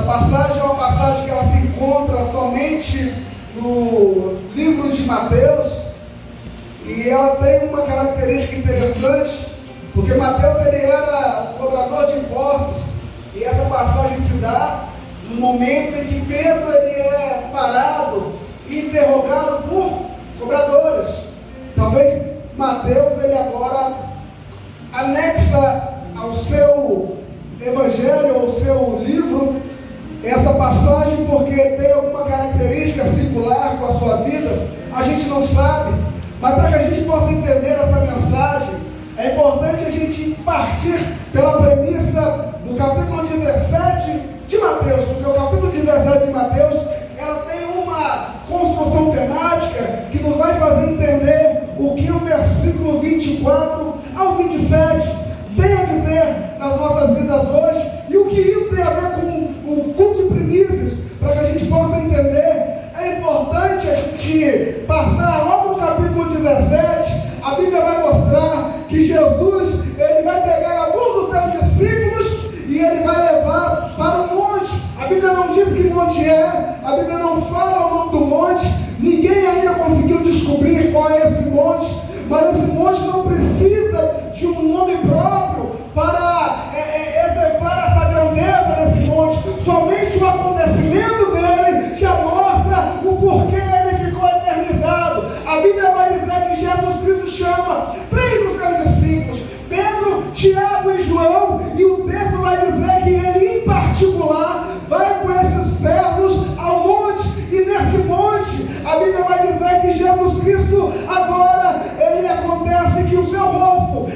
passagem é uma passagem que ela se encontra somente no livro de Mateus, e ela tem uma característica interessante, porque Mateus ele era cobrador de impostos, e essa passagem se dá no momento em que Pedro ele é parado e interrogado por cobradores. Talvez Mateus ele agora anexa ao seu evangelho, ao seu livro, essa passagem, porque tem alguma característica singular com a sua vida, a gente não sabe, mas para que a gente possa entender essa mensagem, é importante a gente partir pela premissa do capítulo 17 de Mateus, porque o capítulo 17 de Mateus, ela tem uma construção temática que nos vai fazer entender o que o versículo 24 ao 27 tem a dizer nas nossas vidas hoje, e o que isso tem a ver com o culto de primícias, para que a gente possa entender. É importante a gente passar logo no capítulo 17, a Bíblia vai mostrar que Jesus, ele vai pegar alguns dos seus discípulos e ele vai levar para o monte. A Bíblia não diz que monte é, a Bíblia não fala o nome do monte, ninguém ainda conseguiu descobrir qual é esse monte, mas esse monte não precisa de um nome próprio para exemplar essa grandeza desse monte. Somente o acontecimento dele já mostra o porquê ele ficou eternizado. A Bíblia vai dizer que Jesus Cristo chama 3 dos seus discípulos, Pedro, Tiago e João, e o texto vai dizer que ele em particular vai com esses servos ao monte, e nesse monte a Bíblia vai dizer que Jesus Cristo agora, ele acontece que o seu rosto,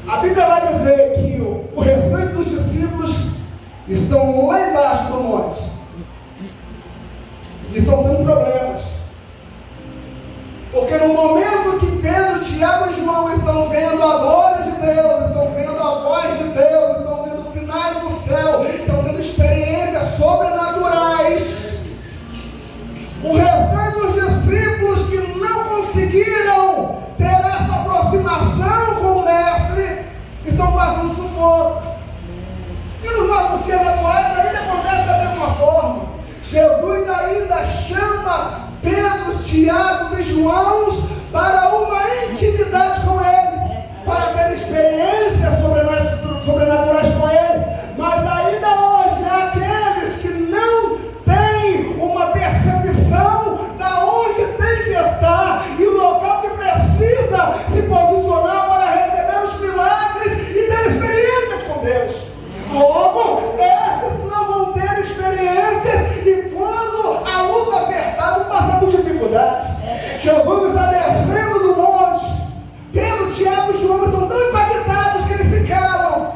A Bíblia vai dizer que o restante dos discípulos estão lá embaixo do monte. E estão tendo problemas. Porque no momento que Pedro, Tiago e João estão vendo a glória de Deus, estão vendo a voz de Deus, estão vendo sinais do céu, estão tendo experiências sobrenaturais, o restante dos discípulos que não conseguiram ter essa aproximação com o Mestre, estão passando sufoco. E nos nossos dias atuais ainda acontece da mesma forma. Jesus ainda chama Pedro, Tiago e João para uma intimidade com Ele, para ter experiências sobrenaturais com Ele. Mas ainda hoje há aqueles que não têm uma percepção da onde tem que estar e o local que precisa se posicionar para receber os milagres e ter experiências com Deus. Logo, esses não vão ter experiências e quando a luta apertar, vão passar por dificuldades. Jesus está descendo do monte. Pedro, Tiago e João estão tão impactados que eles se calam.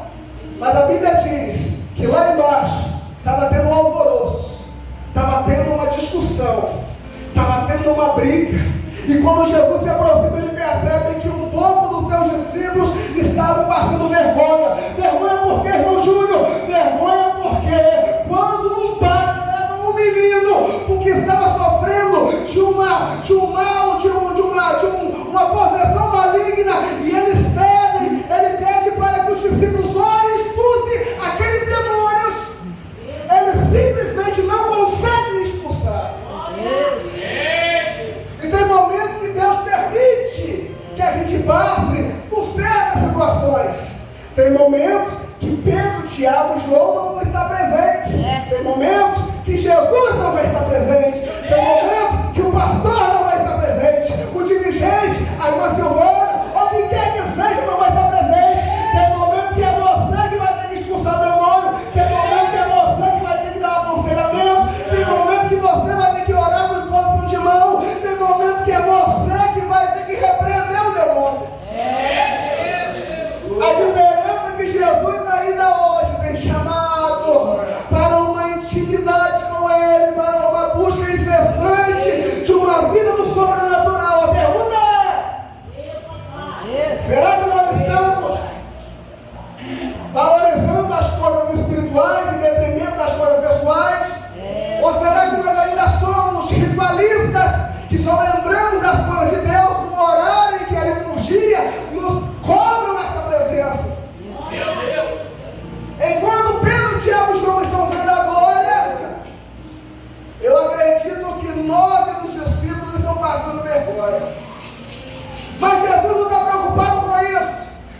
Mas a Bíblia diz que lá embaixo estava tendo um alvoroço, estava tendo uma discussão, estava tendo uma briga. E quando Jesus se aproxima, ele percebe que um pouco dos seus discípulos estavam passando vergonha. Vergonha por quê, irmão Júnior? Vergonha porque quando um pai leva um menino porque estava sofrendo de uma possessão maligna, e ele pede para que os discípulos orem e expulsem aqueles demônios, eles simplesmente não conseguem expulsar. E tem momentos que Deus permite que a gente passe por certas situações. Tem momentos que Pedro, Tiago e João não vão estar presentes. Tem momentos que Jesus não vai estar presente. Tem momentos que o pastor não vai estar presente. O dirigente, a irmã Silvana, ou quem quer que seja, não vai estar presente. Tem momentos que é você que vai ter que expulsar o demônio. Tem momentos que é você que vai ter que dar aconselhamento. Tem momentos que você vai ter que orar por imposição de mão. Tem momentos que é você que vai ter que repreender o demônio. A diferença é que Jesus ainda hoje tem chamado para uma intimidade com Ele, para uma busca incessante de uma vida do sobrenatural. A pergunta é: será que nós estamos valorizando as coisas espirituais em detrimento das coisas pessoais? Ou será que nós ainda somos ritualistas que só lembramos das coisas de Deus no horário em que a liturgia nos cobra essa presença? Enquanto Pedro, Tiago e João estão vendo a glória, eu acredito que 9 dos discípulos estão passando vergonha. Mas Jesus não está preocupado com isso.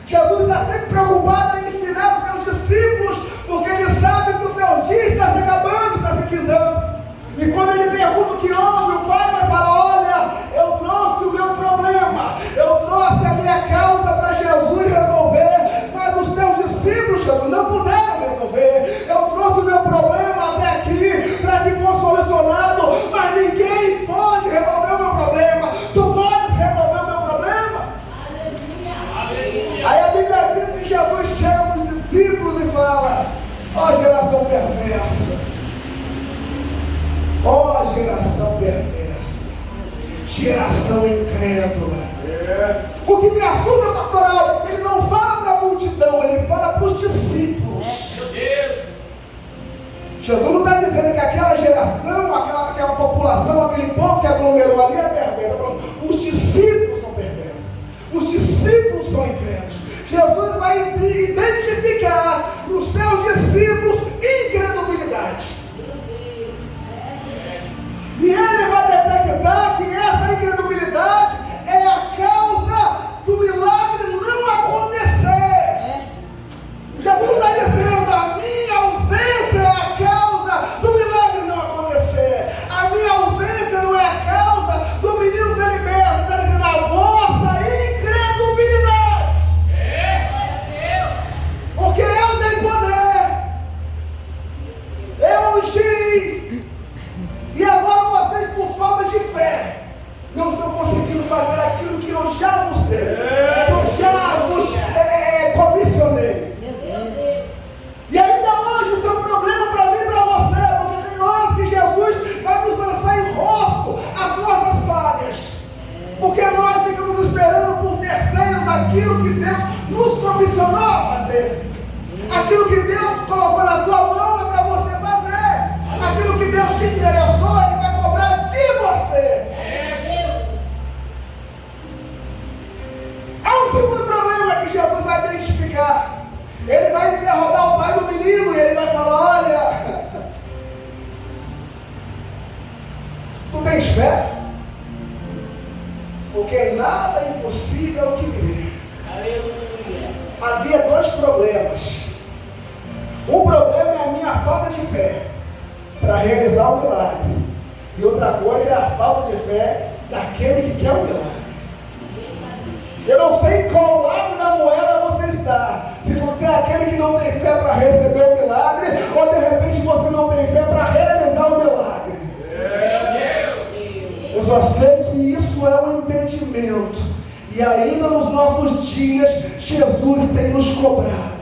Jesus está sempre preocupado em ensinar os seus discípulos, porque ele sabe que o seu dia está se acabando, está se findando. E quando ele pergunta o que houve, o pai vai falar: olha, eu trouxe o meu problema, eu trouxe a minha causa para Jesus resolver, mas os teus discípulos, Jesus, não puderam resolver. Eu trouxe o meu problema até aqui para que fosse solucionado, mas ninguém pode resolver o meu problema. Tu podes resolver o meu problema? Aí a Bíblia diz que Jesus chega para os discípulos e fala: ó geração perversa, ó geração perversa, geração incrédula. O que me assusta, pastoral, ele não fala para a multidão, ele fala para os discípulos. Jesus não está dizendo que aquela geração, aquela população, aquele povo que aglomerou ali é perverso. Os discípulos são perversos. Os discípulos são incrédulos. Jesus vai identificar nos seus discípulos incredulidade. E ele vai detectar que essa incredulidade é a causa do milagre não acontecer. Jesus não está dizendo: a minha ausência é a causa do milagre não acontecer. A minha ausência não é a causa do menino ser liberto. Está dizendo: a vossa incredulidade. fazer. Aquilo que Deus colocou na tua mão é para você fazer. Aquilo que Deus te interessou, Ele vai cobrar de você. Há um segundo problema que Jesus vai identificar. Ele vai interrogar o pai do menino e ele vai falar: olha, tu tens fé? Porque nada é impossível ao que crer. Havia dois problemas. Um problema é a minha falta de fé para realizar o milagre. E outra coisa é a falta de fé daquele que quer o milagre. Eu não sei qual lado da moeda você está. Se você é aquele que não tem fé para receber o milagre, ou de repente você não tem fé para realizar o milagre. Eu só sei que isso é um impedimento. E ainda nos nossos dias, Jesus tem nos cobrado.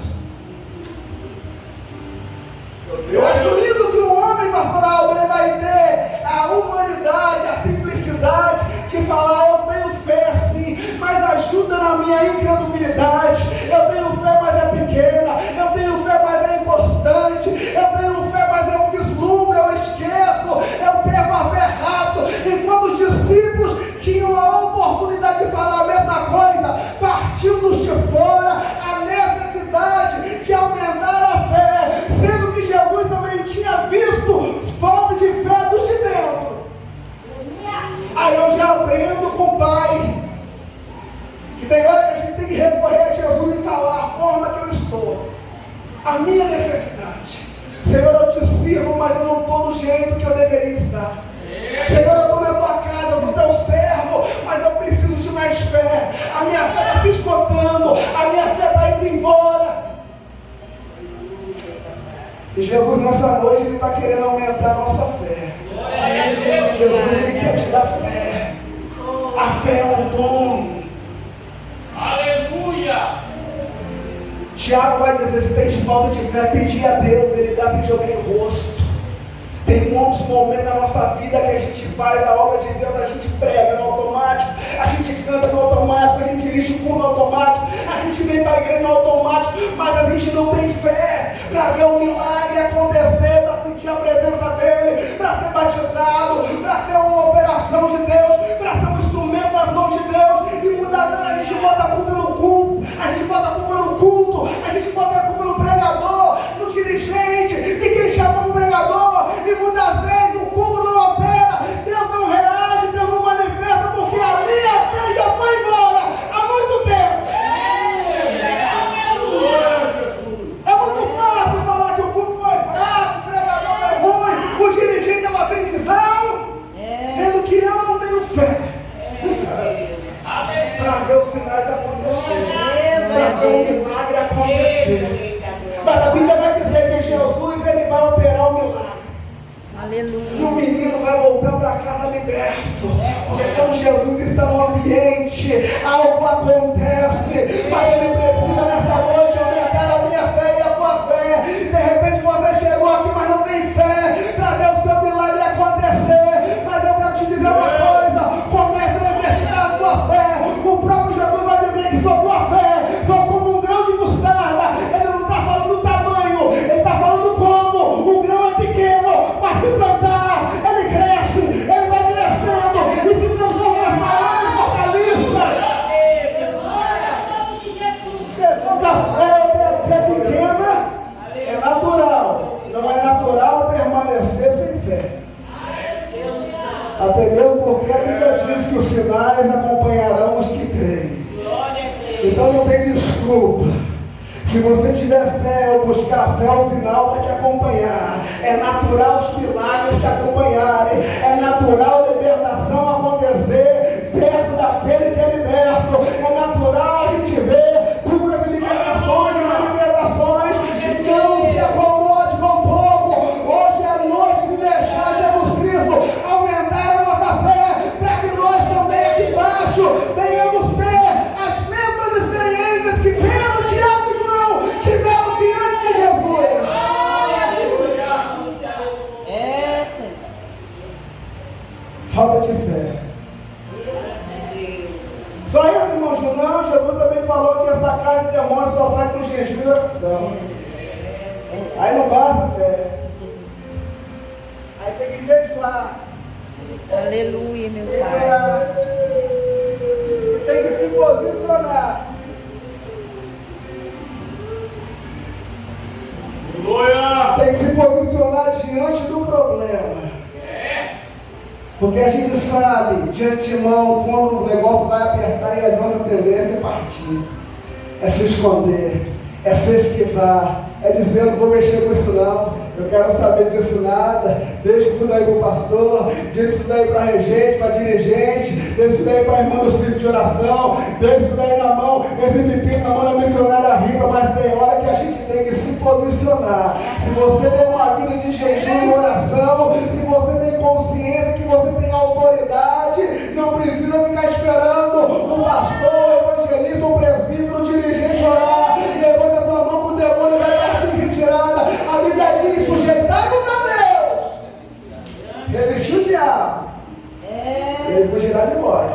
Eu acho lindo que o homem, pastor Aldo, ele vai ter a humanidade, a simplicidade de falar: eu tenho fé sim, mas ajuda na minha incredulidade. Eu tenho fé, mas é pequena. Eu tenho fé, mas é inconstante. Eu tenho fé, mas eu vislumbro, eu esqueço, eu perco a fé rápido. Enquanto os discípulos tinham a oportunidade de falar a mesma coisa, partindo de fora a necessidade de aumentar a fé, sendo que Jesus também tinha visto falta de fé dos de dentro. Aí eu já aprendo com o Pai que tem hora que a gente tem que recorrer a Jesus e falar a forma que eu estou, a minha necessidade. Senhor, eu te sirvo, mas eu não estou do jeito que eu deveria estar. Senhor, eu estou na tua casa, eu sou teu servo, mas eu preciso de mais fé. A minha fé está se esgotando, a minha fé está indo embora. E Jesus nessa noite, Ele está querendo aumentar a nossa fé. Jesus, Ele quer te dar fé. A fé é um dom. Aleluia! Tiago vai dizer: se tem falta de fé, pedir a Deus, Ele dá de jogar em rosto. Tem muitos momentos na nossa vida que a gente faz a obra de Deus, a gente prega no automático, a gente canta no automático, a gente dirige o culto no automático, a gente vem para a igreja no automático, mas a gente não tem fé para ver um milagre acontecer, para sentir a presença dEle, para ser batizado, para ter uma operação de Deus, para ser um instrumento nas mãos de Deus. E muitas vezes a gente bota a culpa no culto, a gente bota a culpa no culto, a gente bota a culpa no pregador, no dirigente, e quem chama o pregador. E muitas vezes o culto não opera, Deus não reage, Deus não manifesta, porque a minha fé já foi embora há muito tempo. É muito fácil falar que o culto foi fraco, o pregador foi ruim, o dirigente é uma televisão, sendo que eu não tenho fé para ver os sinais acontecer, para ver o milagre acontecer. Mas a Bíblia vai dizer que Jesus, Ele vai operar o milagre. Aleluia. E o menino vai voltar para casa liberto. Porque quando Jesus está no ambiente, algo acontece. Mas Ele precisa nessa noite aumentar a minha fé e a tua fé. De repente você chegou aqui, mas não tem fé para ver o seu milagre acontecer. Mas eu quero te dizer uma coisa: comece a exercitar a tua fé. O próprio Jesus vai dizer que sua tua fé foi como um grão de mostarda. Ele não está falando do tamanho, Ele está falando como. O grão é pequeno, mas se plantar, ele cresce, ele vai crescendo e se transforma em maiores hortaliças. A fé é pequena, é natural. Não é natural permanecer sem fé. Até mesmo porque a Bíblia diz que os sinais acompanharão os que creem. Então não tem desculpa. Se você tiver fé ou buscar fé, o sinal vai te acompanhar. É natural os milagres te acompanharem. É natural a libertação acontecer perto daquele que é liberto. É natural a gente ver curas e libertações. Não se acomode com pouco. Hoje é a noite de deixar Jesus Cristo aumentar a nossa fé, para que nós também aqui embaixo venhamos ter as mesmas experiências que Pedro, Tiago e João tiveram diante de Jesus. coração. Aí não basta fé. Aí tem que jejuar. Aleluia, meu Tem que Pai. orar. Tem que se posicionar. Tem que se posicionar diante do problema. Porque a gente sabe de antemão quando o negócio vai apertar e as outras tendências é partir. É se esconder, é se esquivar, é dizer, não vou mexer com isso não, eu quero saber disso nada, deixa isso daí para o pastor, deixa isso daí para a regente, para a dirigente, deixa isso daí para a irmã dos filhos de oração, deixa isso daí na mão, esse pepino na mão da missionária rica, mas tem hora que a gente tem que se posicionar. Se você tem uma vida de jejum e oração, se você tem consciência que você tem autoridade, não precisa ficar esperando o pastor, o evangelista, o presbítero, o dirigente orar, levanta a sua mão para o demônio e vai partir em retirada. A Bíblia diz, sujeitai-vos a Deus. Revestiu o diabo. Ele fugirá de vós.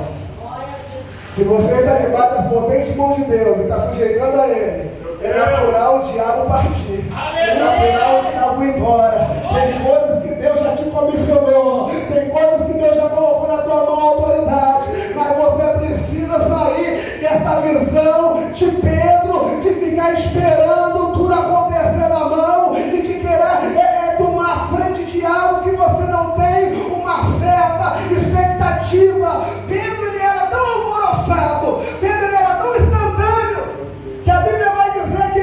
Se você está debaixo das potentes mãos de Deus e está sujeitando a Ele, é natural o diabo partir. É natural o diabo ir embora. Tem coisas que Deus já te comissionou. Tem coisas que Deus já colocou na tua mão autoridade. Mas você precisa sair dessa visão de Pedro, de ficar esperando tudo acontecer na mão e de querer tomar a frente de algo que você não tem uma certa expectativa. Pedro, ele era tão alvoroçado, Pedro, ele era tão instantâneo, que a Bíblia vai dizer que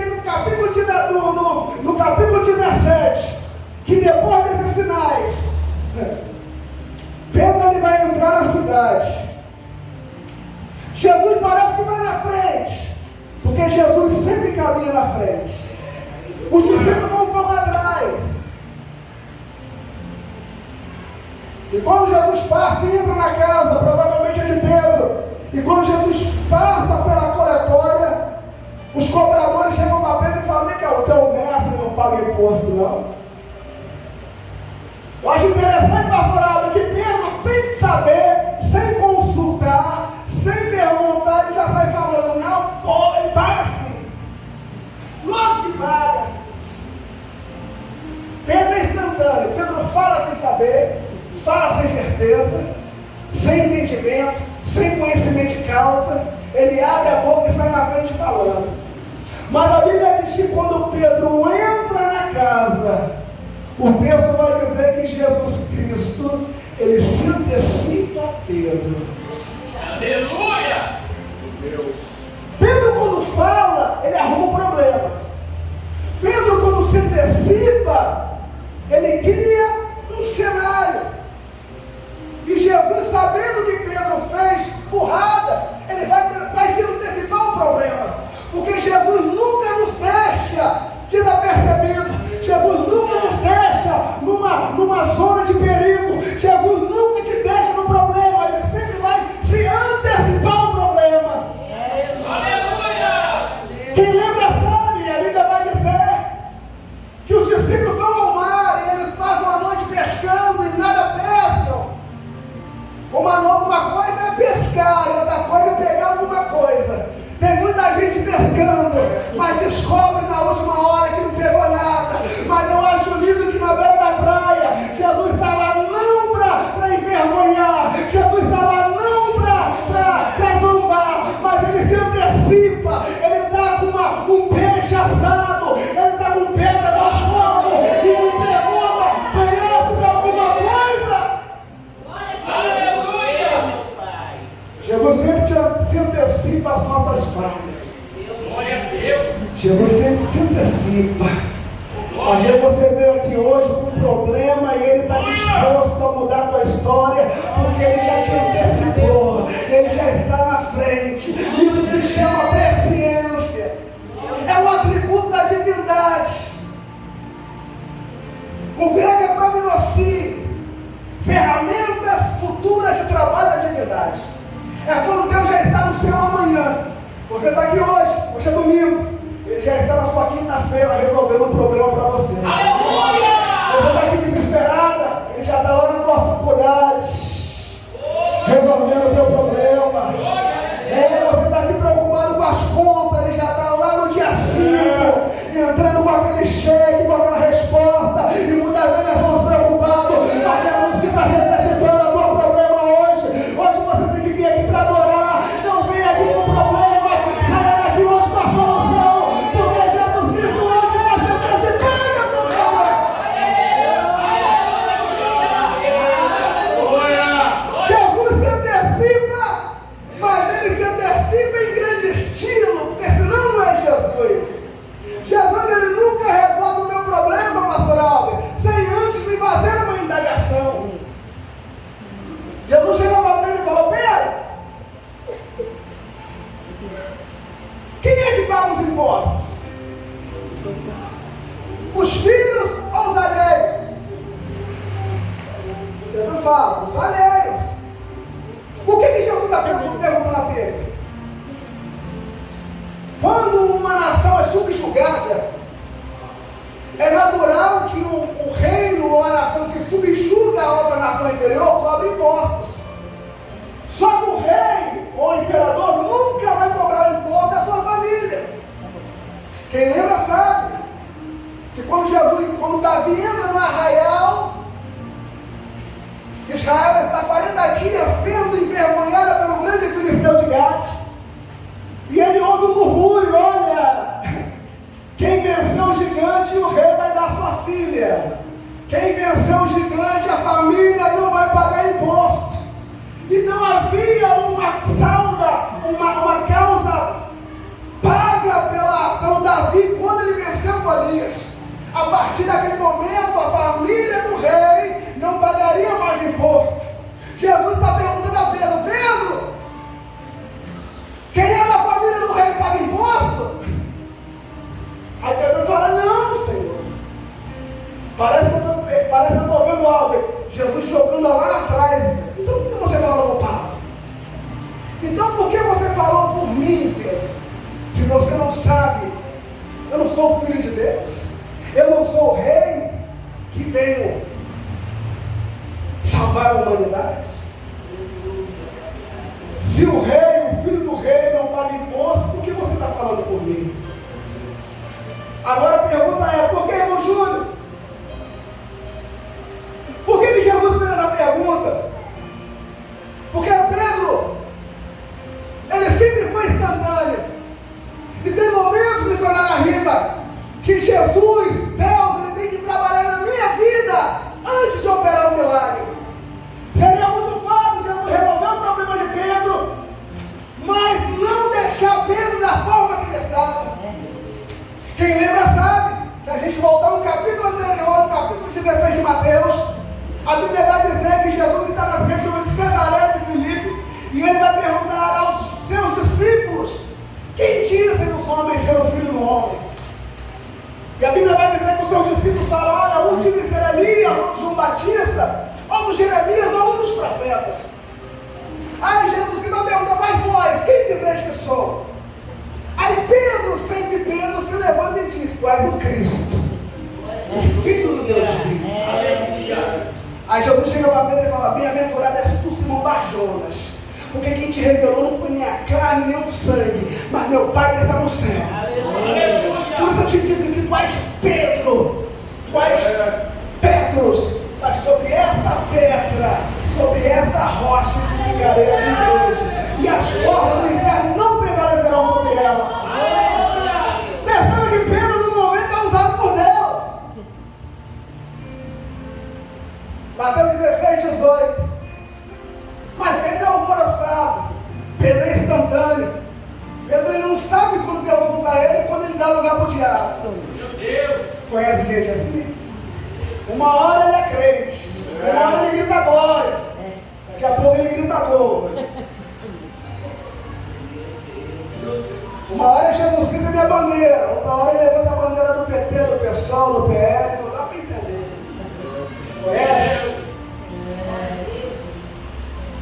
no capítulo 17, que depois desses sinais, Pedro, ele vai entrar na cidade. Jesus parece que vai na frente, porque Jesus sempre caminha na frente. Os discípulos vão um pouco atrás. E quando Jesus passa e entra na casa, provavelmente é de Pedro, e quando Jesus passa pela coletória, os cobradores chegam para Pedro e falam: vem cá, o teu mestre não paga imposto, não. Eu acho interessante, pastor Aldo, que Pedro, sem saber, sem consultar, sem perguntar, ele já sai falando: não, pô, ele paga sim. Lógico que paga. Pedro é instantâneo. Pedro fala sem saber, fala sem certeza, sem entendimento, sem conhecimento de causa. Ele abre a boca e sai na frente falando. Mas a Bíblia diz que quando Pedro entra na casa, o texto vai dizer que Jesus Cristo, ele se antecipa a Pedro. Aleluia! Deus. Pedro, quando fala, ele arruma um problema. Pedro, quando se antecipa, ele cria um cenário. E Jesus, sabendo que Pedro fez burrada, ele vai se antecipar o problema. Porque Jesus nunca nos deixa desapercebido. Jesus nunca nos deixa numa zona de perigo. Jesus nunca te deixa no problema. Ele sempre vai se antecipar o problema. Aleluia! Quem lembra sabe, a Bíblia vai dizer que os discípulos vão ao mar e eles passam a noite pescando e nada pescam. Uma coisa é pescar e outra coisa é pegar alguma coisa. Tem muita gente pescando, mas descobre na última hora que não pegou nada. Mas eu acho lindo que na beira da praia, Jesus está lá não para envergonhar, Jesus está lá não para zombar, mas ele se antecipa, ele está com um peixe assado, ele está com pedra no fogo, e ele pergunta: conhece de alguma coisa? Aleluia! Jesus sempre se antecipa as nossas falhas. Glória a Deus! Jesus sempre se antecipa. Às vezes você veio aqui hoje com um problema e ele está disposto a mudar a tua história, porque ele já te antecipou, ele já está na frente. Isso se chama presciência. É um atributo da divindade. O grego é prognossia, ferramentas futuras de trabalho da divindade. É quando Deus já está no céu amanhã. Você está aqui hoje é domingo. Ele já está na sua quinta-feira resolvendo um problema para você. Aleluia! Você está aqui desesperada, ele já está lá na tua faculdade, resolvendo o teu problema. Você está aqui preocupado com as contas, ele já está lá no dia 5, Quem lembra sabe que quando Davi entra no arraial, Israel está 40 dias sendo envergonhada pelo grande filisteu de Gate. E ele ouve um murmúrio: olha, quem venceu o gigante, o rei vai dar sua filha. Quem venceu o gigante, a família não vai pagar imposto. Então havia uma causa paga pelo Davi quando ele venceu Golias. A partir daquele momento, a família do rei não pagaria mais imposto. Jesus está perguntando a Pedro: Pedro, quem é da família do rei paga imposto? Aí Pedro fala: não, Senhor. Parece que eu estou vendo algo. Jesus jogando lá atrás. Então por que você falou no Paulo? Então por que você falou por mim, Pedro? Se você não sabe, eu não sou o filho de Deus. Eu não sou o rei que veio salvar a humanidade. Se o rei, o filho do rei não paga imposto, por que você está falando por mim? Agora a pergunta é: por que, irmão Júnior? Por que Jesus fez essa pergunta? Porque Pedro, ele sempre foi instantâneo. E tem momentos, missionário Arriba, que Jesus, Deus, ele tem que trabalhar na minha vida antes de operar um milagre. Seria muito fácil Jesus resolver o problema de Pedro, mas não deixar Pedro da forma que ele estava. Quem lembra sabe que a gente voltar no capítulo anterior, no capítulo 16 de Mateus, a Bíblia vai dizer que Jesus está na região de Cesareia de Filipe, e ele vai perguntar aos seus discípulos: quem dizem os homens ser o filho do homem? E a Bíblia vai dizer que os seus discípulos falaram: olha, um diz ser Elias, outro João Batista, outro Jeremias, ou um dos profetas. Aí Jesus fica perguntando: mas vós, quem dizeis que sou? Aí Pedro, sempre Pedro, se levanta e diz: tu és o Cristo, o Filho do Deus vivo. Aí Jesus chega para Pedro e fala: bem-aventurado és tu, Simão Barjonas, porque quem te revelou não foi nem a carne nem o sangue, mas meu Pai que está no céu. Por isso eu te digo que tu és Pedro, tu és Petros, mas sobre esta pedra, sobre esta rocha edificarei a minha igreja, e as portas do inferno não prevalecerão sobre ela. Perceba que Pedro no momento é usado por Deus. Mateus 16, 18. Mas Pedro é alvoroçado, Pedro é instantâneo. Pedro ele não sabe quando Deus usa ele e quando ele dá lugar para o diabo. Meu Deus! Conhece gente assim? Uma hora ele é crente, uma hora ele grita glória, daqui a pouco ele grita gol. Uma hora Jesus Cristo é minha bandeira, outra hora ele levanta a bandeira do PT, do PSOL, do PL, não dá para entender. Conhece?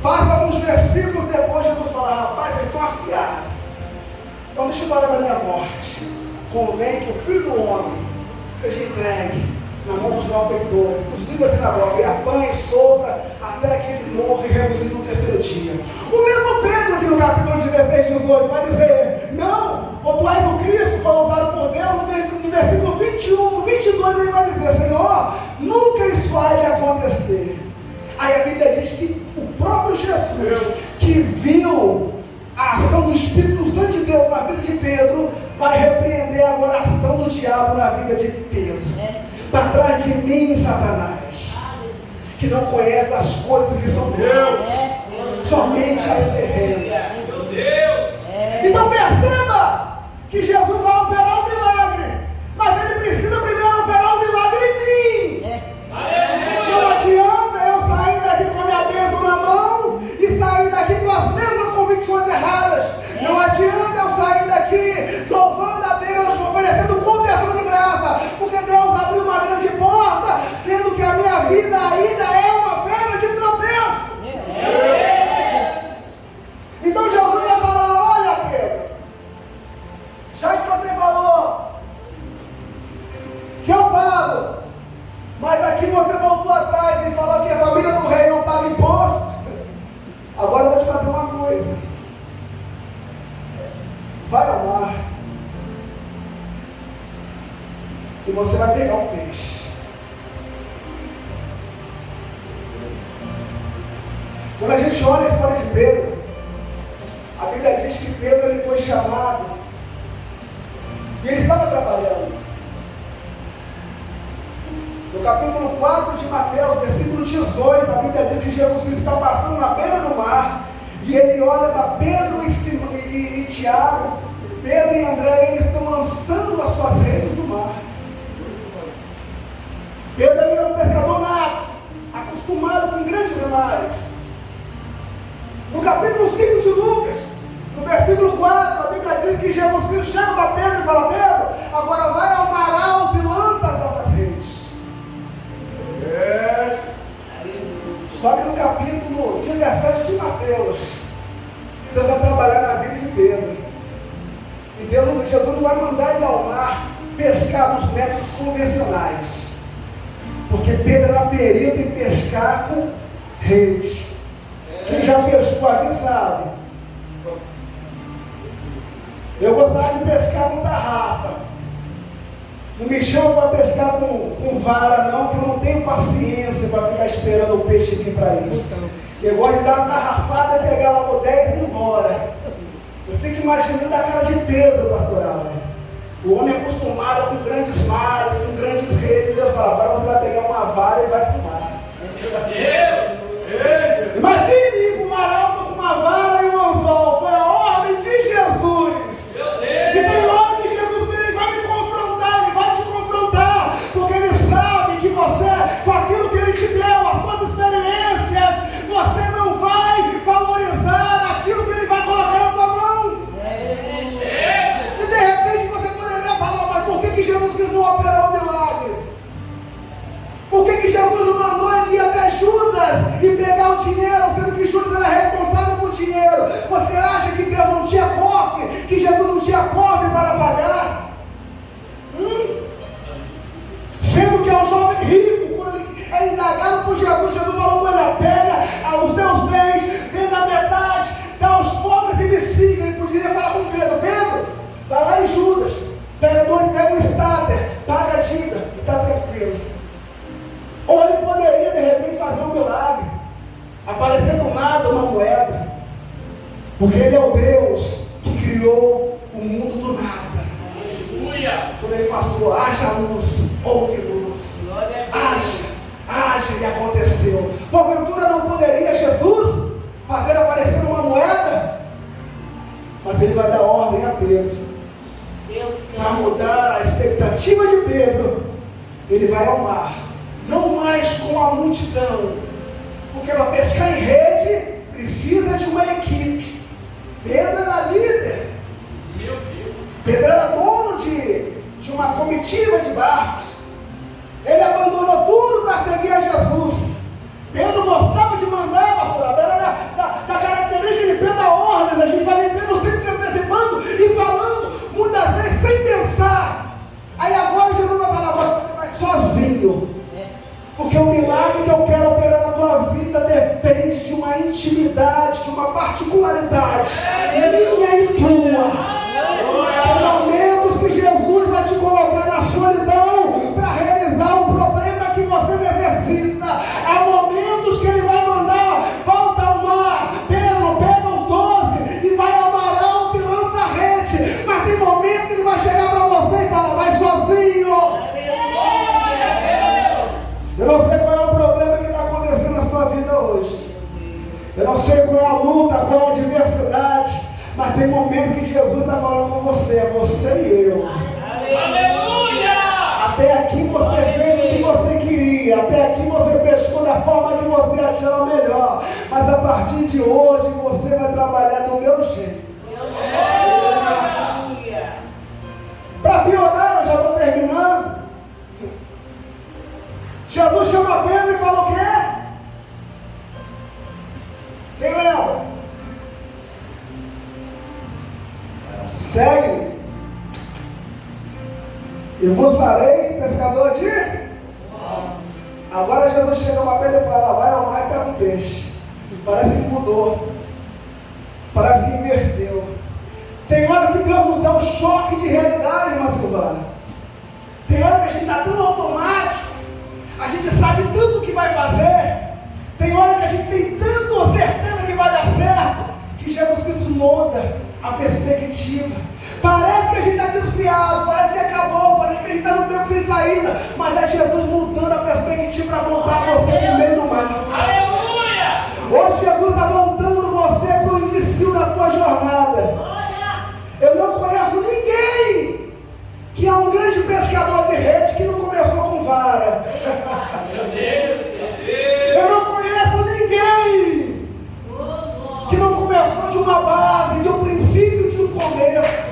Passa alguns versículos depois, Jesus fala: rapaz, eles estão afiados. Então deixa eu falar da minha morte. Convém que o Filho do Homem seja entregue na mão dos malfeitores, dos líderes da sinagoga, e apanhe e sofra até que ele morra e reduzido no terceiro dia. O mesmo Pedro, que no capítulo 16, 18, vai dizer: não, ou tu és o Cristo, foi usado por Deus. No versículo 21, no 22, ele vai dizer: Senhor, nunca isso há de acontecer. Aí a Bíblia diz que o próprio Jesus, que viu a ação do Espírito Santo de Deus na vida de Pedro, vai repreender agora a ação do diabo na vida de Pedro. Para trás de mim, Satanás, que não conhece as coisas que são Deus, somente as terrenas. Meu Deus! Então perceba que Jesus vai operar um milagre, mas ele precisa primeiro operar um milagre em mim. Não adianta eu sair daqui com a minha bênção na mão e sair daqui com as mesmas convicções erradas. Não adianta eu sair daqui louvando a Deus, oferecendo conversão de graça, porque Deus abriu uma grande porta, sendo que a minha vida ainda é uma pedra de tropeço. Então Jesus vai falar: olha, Pedro, já que você vai e você vai pegar um peixe. Quando a gente olha a história de Pedro, a Bíblia diz que Pedro ele foi chamado e ele estava trabalhando. No capítulo 4 de Mateus, versículo 18, a Bíblia diz que Jesus Cristo está passando na beira do mar e ele olha para Pedro e Tiago. Pedro e André, eles estão lançando as suas redes no mar. Pedro era um pescador nato, acostumado com grandes animais. No capítulo 5 de Lucas, no versículo 4, a Bíblia diz que Jesus Cristo chama para Pedro e fala: Pedro, agora vai ao mar alto e lança as vossas redes. Só que no capítulo 17 de Mateus, Deus vai trabalhar na vida de Pedro. E Jesus não vai mandar ele ao mar pescar nos métodos convencionais, porque Pedro era perito em pescar com rede. Quem já pescou aqui sabe. Eu gostava de pescar com tarrafa. Não me chama para pescar com vara não, porque eu não tenho paciência para ficar esperando o peixe vir para isso. Eu gosto de dar uma tarrafada e pegar logo 10 e ir embora. Eu fico imaginando a cara de Pedro, pastoral, né? O homem acostumado com grandes mares, com grandes redes. Deus fala: agora você vai pegar uma vara e vai para o mar. Imagine ir para o mar alto com uma vara e um anzol. Foi a ordem de Jesus. E tem hora que Jesus vai me confrontar, ele vai te confrontar, porque ele sabe que você, com aquilo que ele te deu, as suas experiências, você não vai valorizar aquilo que ele vai colocar na tua mão. E de repente você poderia falar: mas por que Jesus Cristo não operou o milagre? Por que Jesus não mandou ele ir até Judas e pegar o dinheiro, sendo que Judas era responsável por dinheiro? Você acha que Deus não tinha cofre? Que Jesus não tinha cofre para pagar? Sendo que é um jovem rico, quando ele é indagado por Jesus, Jesus falou para ele: pega os teus bens, venda a metade, dá aos pobres e me siga. Ele poderia falar com Pedro: Pedro, vai lá em Judas, pega um estáter, paga a dívida e está tranquilo. Ou ele poderia de repente fazer um milagre, aparecer do nada uma moeda, porque ele é o Deus que criou o mundo do nada. Aleluia! Quando ele falou: haja luz, houve luz. Haja e aconteceu. Porventura não poderia Jesus fazer aparecer uma moeda? Mas ele vai dar ordem a Pedro, para mudar a expectativa de Pedro. Ele vai ao mar, não mais com a multidão, porque para pescar em rede precisa de uma equipe. Pedro era líder. Meu Deus! Pedro era dono de uma comitiva de barcos. Ele abandonou tudo para seguir a Jesus. Pedro gostava de mandar, pastor. Era da característica de Pedro a ordem. A gente vai ver Pedro sempre se antecipando e falando, muitas vezes sem pensar. Aí agora Jesus vai falar: agora você vai sozinho. Porque o milagre que eu quero operar na tua vida depende de uma intimidade, de uma particularidade minha e tua. Há momentos que Jesus vai te colocar na solidão para realizar o problema que você necessita. Há momentos que ele vai mandar: volta ao mar, Pedro, pega os 12 e vai ao mar alto e lança a rede. Mas tem momentos que ele vai chegar para você e falar: vai sozinho. Eu não sei qual é o problema que está acontecendo na sua vida hoje. Eu não sei qual é a luta, qual é a adversidade. Mas tem momentos que Jesus está falando com você, é você e eu. Aleluia! Até aqui você fez o que você queria. Até aqui você pescou da forma que você achava melhor. Mas a partir de hoje você vai trabalhar do meu jeito. Para piorar, eu já estou terminando. Jesus chama Pedro e fala o quê? Quem lembra? Segue-me. E vos farei pescador de... Agora Jesus chega para Pedro e fala: vai ao mar e pega um peixe. Parece que mudou. Parece que inverteu. Tem hora que Deus nos dá um choque de realidade, irmã Silvana. Tem hora que a gente perspectiva. Parece que a gente está desviado, parece que acabou, parece que a gente está no beco sem saída, mas é Jesus mudando a perspectiva para voltar você no meio do mar. Aleluia! Hoje Jesus está voltando você para o início da tua jornada. Eu não conheço ninguém que é um grande pescador de rede que não começou com vara. Meu Deus! Eu não conheço ninguém que não começou de uma base, de um princípio, de um começo.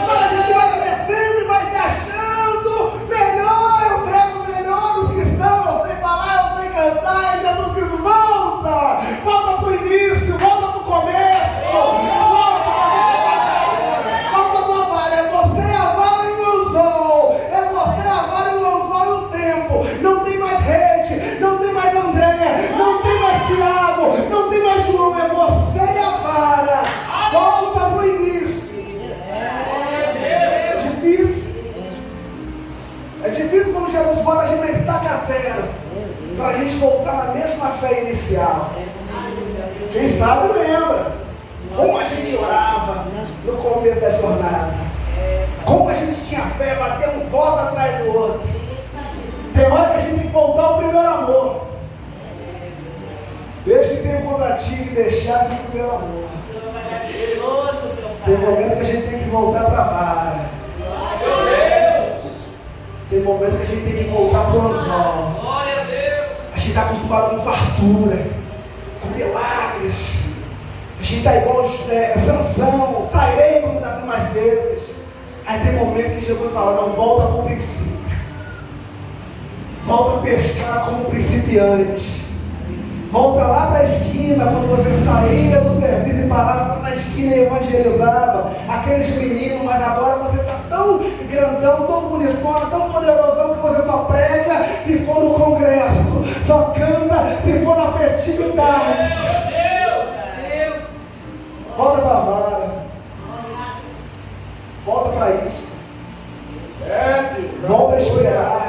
Mas a gente vai crescendo e vai se achando melhor, eu prego melhor dos cristãos, eu sei falar, eu sei cantar, e Jesus diz, volta para o início, volta para o começo, volta para a vara, é você a vara e o anzol, é você a vara e o anzol e o tempo, não tem mais rede, não tem mais André, não tem mais Tiago, não tem mais João, é você e a vara, volta para o início. É difícil quando Jesus bota a gente na estaca zero, para a gente voltar na mesma fé inicial. Quem sabe lembra como a gente orava no começo da jornada, como a gente tinha fé, bater um voto atrás do outro. Tem hora que a gente tem que voltar ao primeiro amor. Deixa que tem contatinho e deixar de primeiro amor. Tem momento que a gente tem que voltar para a vara. Tem momento que a gente tem que voltar para o anzol. Glória a Deus! A gente está acostumado com fartura, com milagres. A gente está igual Sansão, sairei como das mais vezes. Aí tem momento que Jesus fala, não, volta para o princípio. Volta a pescar como principiante. Volta lá para a esquina, quando você saía do serviço e parava na esquina e evangelizava aqueles meninos, mas agora você está tão grandão, tão bonitão, tão poderosão que você só prega se for no congresso, só canta se for na festividade. Deus! Volta para a vara. Volta para isso. Volta a esperar.